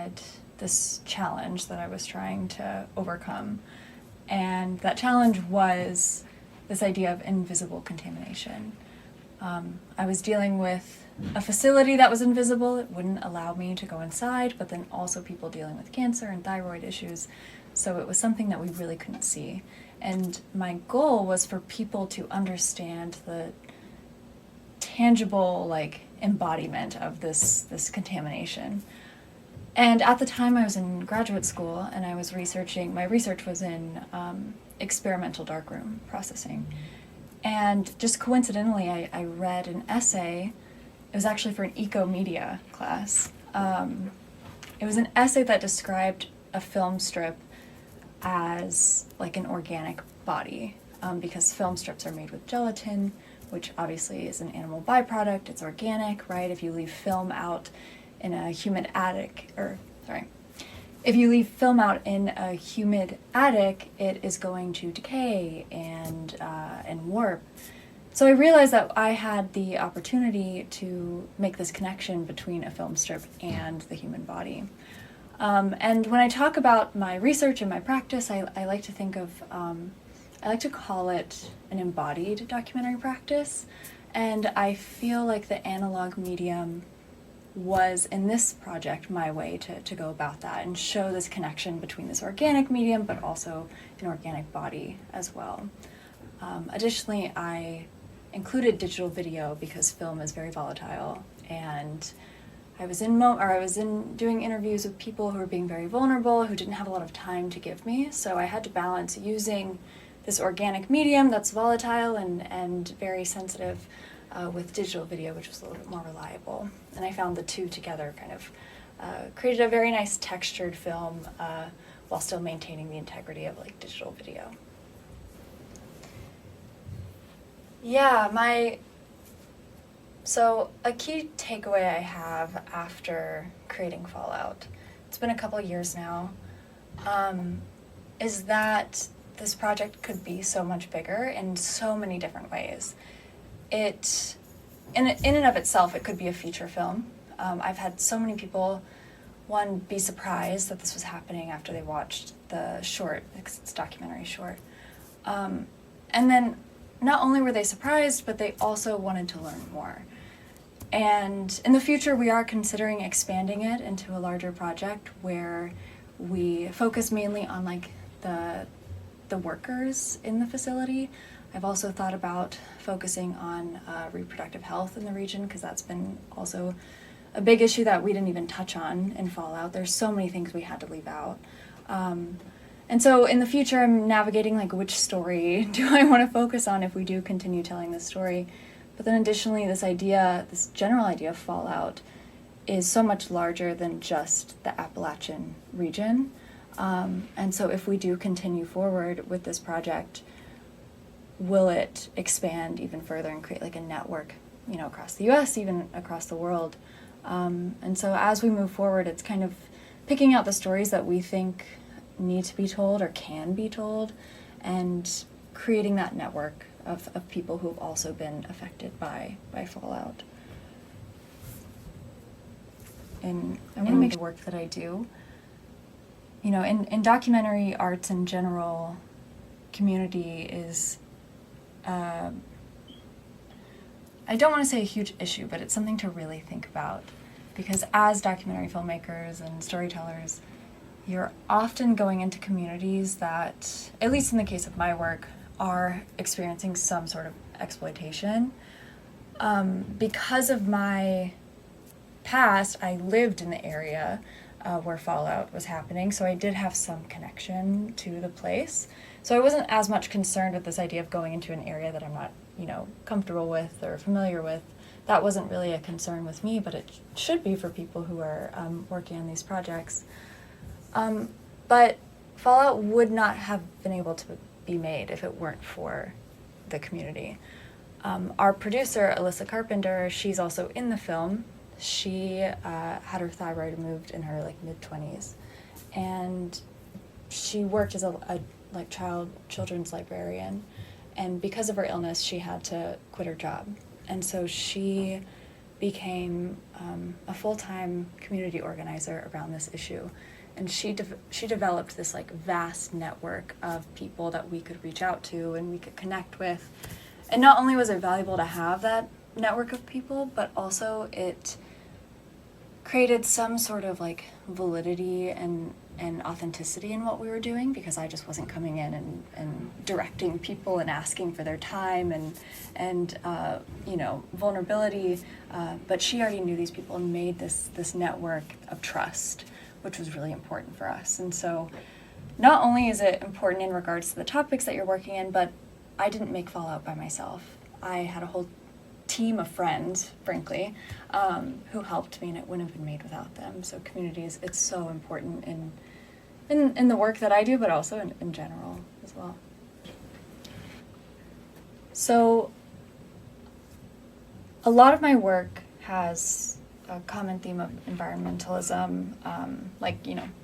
had this challenge that I was trying to overcome. And that challenge was this idea of invisible contamination. I was dealing with a facility that was invisible. It wouldn't allow me to go inside, but then also people dealing with cancer and thyroid issues. So it was something that we really couldn't see. And my goal was for people to understand the tangible, like, embodiment of this contamination. And at the time I was in graduate school and I was researching, my research was in experimental darkroom processing. And just coincidentally, I read an essay. It was actually for an eco-media class. It was an essay that described a film strip as like an organic body, because film strips are made with gelatin, which obviously is an animal byproduct. It's organic, right? If you leave film out in a humid attic, if you leave film out in a humid attic, it is going to decay and warp. So I realized that I had the opportunity to make this connection between a film strip and the human body. And when I talk about my research and my practice, I like to think of, I like to call it an embodied documentary practice. And I feel like the analog medium was, in this project, my way to go about that and show this connection between this organic medium but also an organic body as well. Additionally, I included digital video because film is very volatile, and I was in doing interviews with people who were being very vulnerable, who didn't have a lot of time to give me, so I had to balance using this organic medium that's volatile and very sensitive with digital video, which was a little bit more reliable. And I found the two together kind of created a very nice textured film while still maintaining the integrity of like digital video. Yeah, so a key takeaway I have after creating Fallout, it's been a couple years now, is that this project could be so much bigger in so many different ways. It, in and of itself, it could be a feature film. I've had so many people, one, be surprised that this was happening after they watched the short, because it's a documentary short. And then not only were they surprised, but they also wanted to learn more. And in the future, we are considering expanding it into a larger project where we focus mainly on like the workers in the facility. I've also thought about focusing on reproductive health in the region, because that's been also a big issue that we didn't even touch on in Fallout. There's so many things we had to leave out. And so in the future, I'm navigating like which story do I want to focus on if we do continue telling this story. But then additionally, this general idea of Fallout is so much larger than just the Appalachian region. And so if we do continue forward with this project, will it expand even further and create like a network, across the US, even across the world? And so as we move forward, it's kind of picking out the stories that we think need to be told or can be told, and creating that network of people who have also been affected by Fallout. And I want to make the work that I do, in documentary arts in general, community is, I don't want to say a huge issue, but it's something to really think about, because as documentary filmmakers and storytellers, you're often going into communities that, at least in the case of my work, are experiencing some sort of exploitation. Because of my past, I lived in the area where Fallout was happening, so I did have some connection to the place. So I wasn't as much concerned with this idea of going into an area that I'm not, comfortable with or familiar with. That wasn't really a concern with me, but it should be for people who are working on these projects. But Fallout would not have been able to be made if it weren't for the community. Our producer, Alyssa Carpenter, she's also in the film. She had her thyroid removed in her mid-20s, and she worked as a children's librarian, and because of her illness she had to quit her job, and so she became a full-time community organizer around this issue. And she developed this like vast network of people that we could reach out to and we could connect with. And not only was it valuable to have that network of people, but also it created some sort of like validity and authenticity in what we were doing, because I just wasn't coming in and directing people and asking for their time and vulnerability. But she already knew these people and made this network of trust, which was really important for us. And so not only is it important in regards to the topics that you're working in, but I didn't make Fallout by myself. I had a whole team of friends, frankly, who helped me, and it wouldn't have been made without them. So communities, it's so important in the work that I do, but also in general as well. So a lot of my work has a common theme of environmentalism.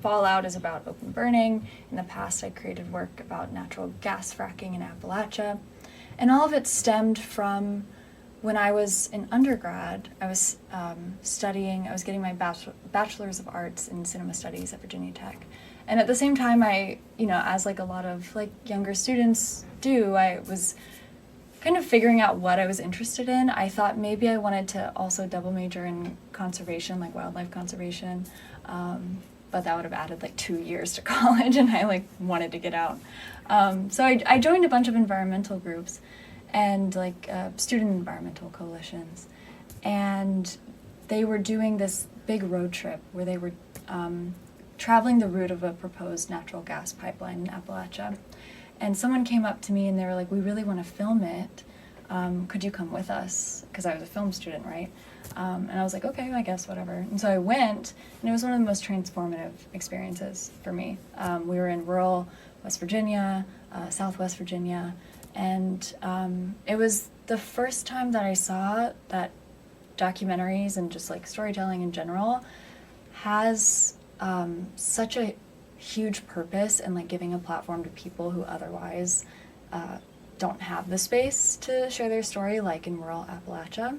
Fallout is about open burning. In the past, I created work about natural gas fracking in Appalachia. And all of it stemmed from when I was in undergrad. I was getting my Bachelor's of Arts in Cinema Studies at Virginia Tech. And at the same time, I, as like a lot of like younger students do, I was kind of figuring out what I was interested in. I thought maybe I wanted to also double major in conservation, like wildlife conservation, but that would have added like 2 years to college, and I like wanted to get out. So I joined a bunch of environmental groups and like student environmental coalitions, and they were doing this big road trip where they were traveling the route of a proposed natural gas pipeline in Appalachia. And someone came up to me and they were like, we really want to film it. Could you come with us? Because I was a film student, right? And I was like, okay, I guess, whatever. And so I went, and it was one of the most transformative experiences for me. We were in rural West Virginia, Southwest Virginia, and it was the first time that I saw that documentaries and just like storytelling in general has such a huge purpose in like giving a platform to people who otherwise don't have the space to share their story, like in rural Appalachia.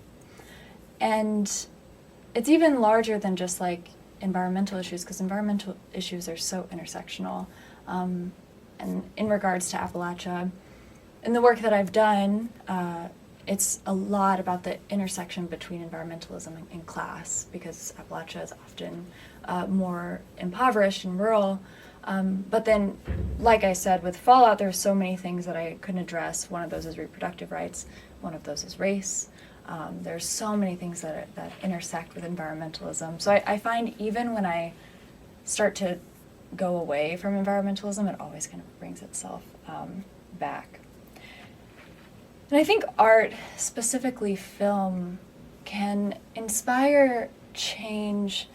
And it's even larger than just like environmental issues, because environmental issues are so intersectional. And in regards to Appalachia, in the work that I've done, it's a lot about the intersection between environmentalism and class, because Appalachia is often more impoverished and rural. But then, like I said, with Fallout, there's so many things that I couldn't address. One of those is reproductive rights. One of those is race. There's so many things that intersect with environmentalism. So I find even when I start to go away from environmentalism, it always kind of brings itself back. And I think art, specifically film, can inspire change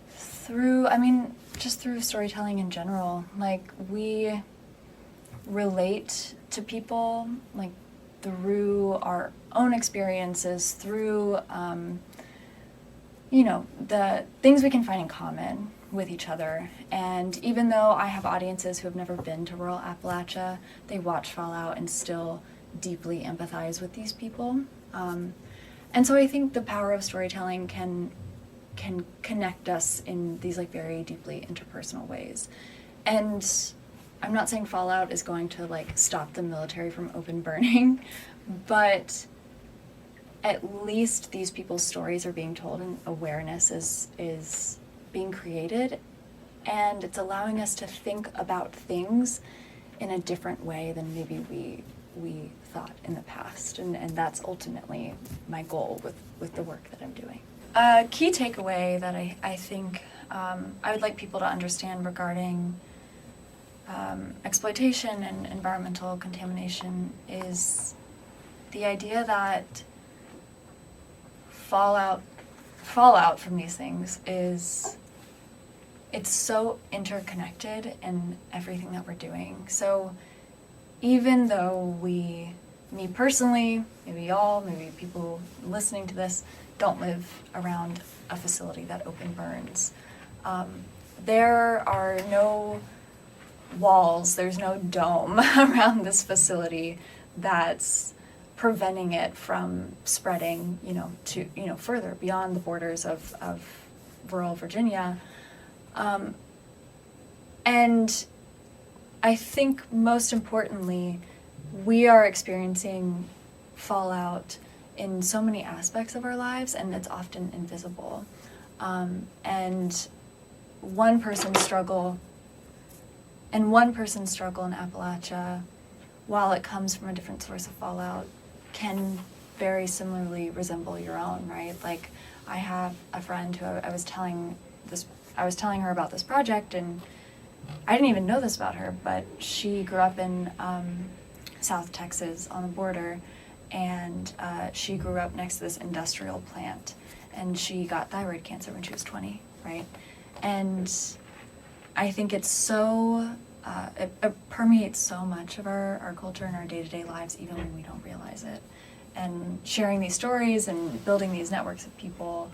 through, just through storytelling in general. Like, we relate to people, like, through our own experiences, through, the things we can find in common with each other. And even though I have audiences who have never been to rural Appalachia, they watch Fallout and still deeply empathize with these people. And so I think the power of storytelling can connect us in these like very deeply interpersonal ways. And I'm not saying Fallout is going to like stop the military from open burning, but at least these people's stories are being told and awareness is being created, and it's allowing us to think about things in a different way than maybe we thought in the past, and that's ultimately my goal with the work that I'm doing. A key takeaway that I think I would like people to understand regarding exploitation and environmental contamination is the idea that fallout from these things it's so interconnected in everything that we're doing. So even though me personally, maybe y'all, maybe people listening to this, don't live around a facility that open burns, there are no walls, there's no dome around this facility that's preventing it from spreading, to, further beyond the borders of rural Virginia. And I think most importantly, we are experiencing fallout in so many aspects of our lives, and it's often invisible. And one person's struggle in Appalachia, while it comes from a different source of fallout, can very similarly resemble your own, right? Like, I have a friend who I was telling her about this project, and I didn't even know this about her, but she grew up in South Texas on the border, and she grew up next to this industrial plant, and she got thyroid cancer when she was 20, right? And I think it's so, it permeates so much of our culture and our day-to-day lives, even when we don't realize it. And sharing these stories and building these networks of people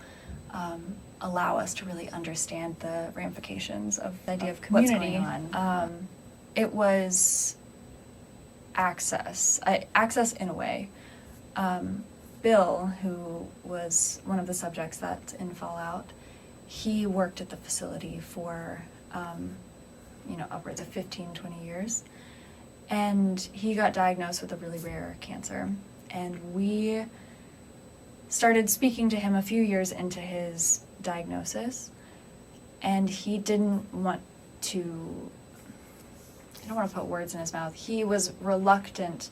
allow us to really understand the ramifications of the idea of community. What's going on. It was access in a way. Bill, who was one of the subjects that's in Fallout, he worked at the facility for upwards of 15, 20 years. And he got diagnosed with a really rare cancer. And we started speaking to him a few years into his diagnosis. And he didn't want to, I don't want to put words in his mouth. He was reluctant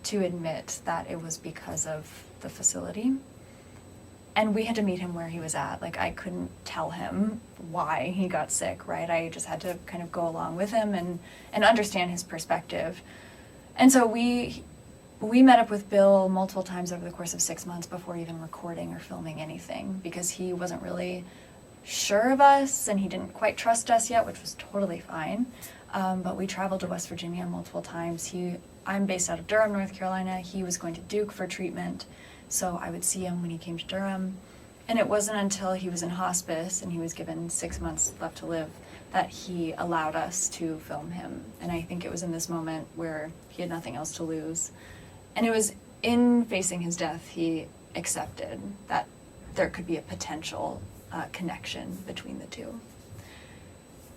to admit that it was because of the facility. And we had to meet him where he was at. Like, I couldn't tell him why he got sick, right? I just had to kind of go along with him and understand his perspective. And so we met up with Bill multiple times over the course of 6 months before even recording or filming anything, because he wasn't really sure of us and he didn't quite trust us yet, which was totally fine. But we traveled to West Virginia multiple times. I'm based out of Durham, North Carolina. He was going to Duke for treatment, so I would see him when he came to Durham. And it wasn't until he was in hospice and he was given 6 months left to live that he allowed us to film him. And I think it was in this moment where he had nothing else to lose. And it was in facing his death he accepted that there could be a potential connection between the two.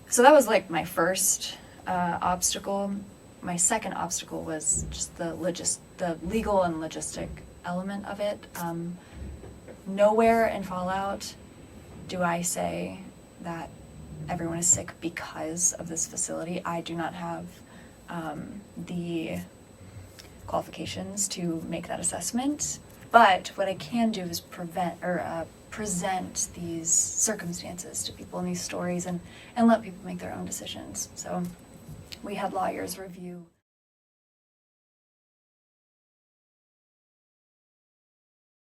So that was like my first obstacle. My second obstacle was just the legal and logistic element of it. Nowhere in Fallout do I say that everyone is sick because of this facility. I do not have the qualifications to make that assessment. But what I can do is present these circumstances to people in these stories and let people make their own decisions. So we had lawyers review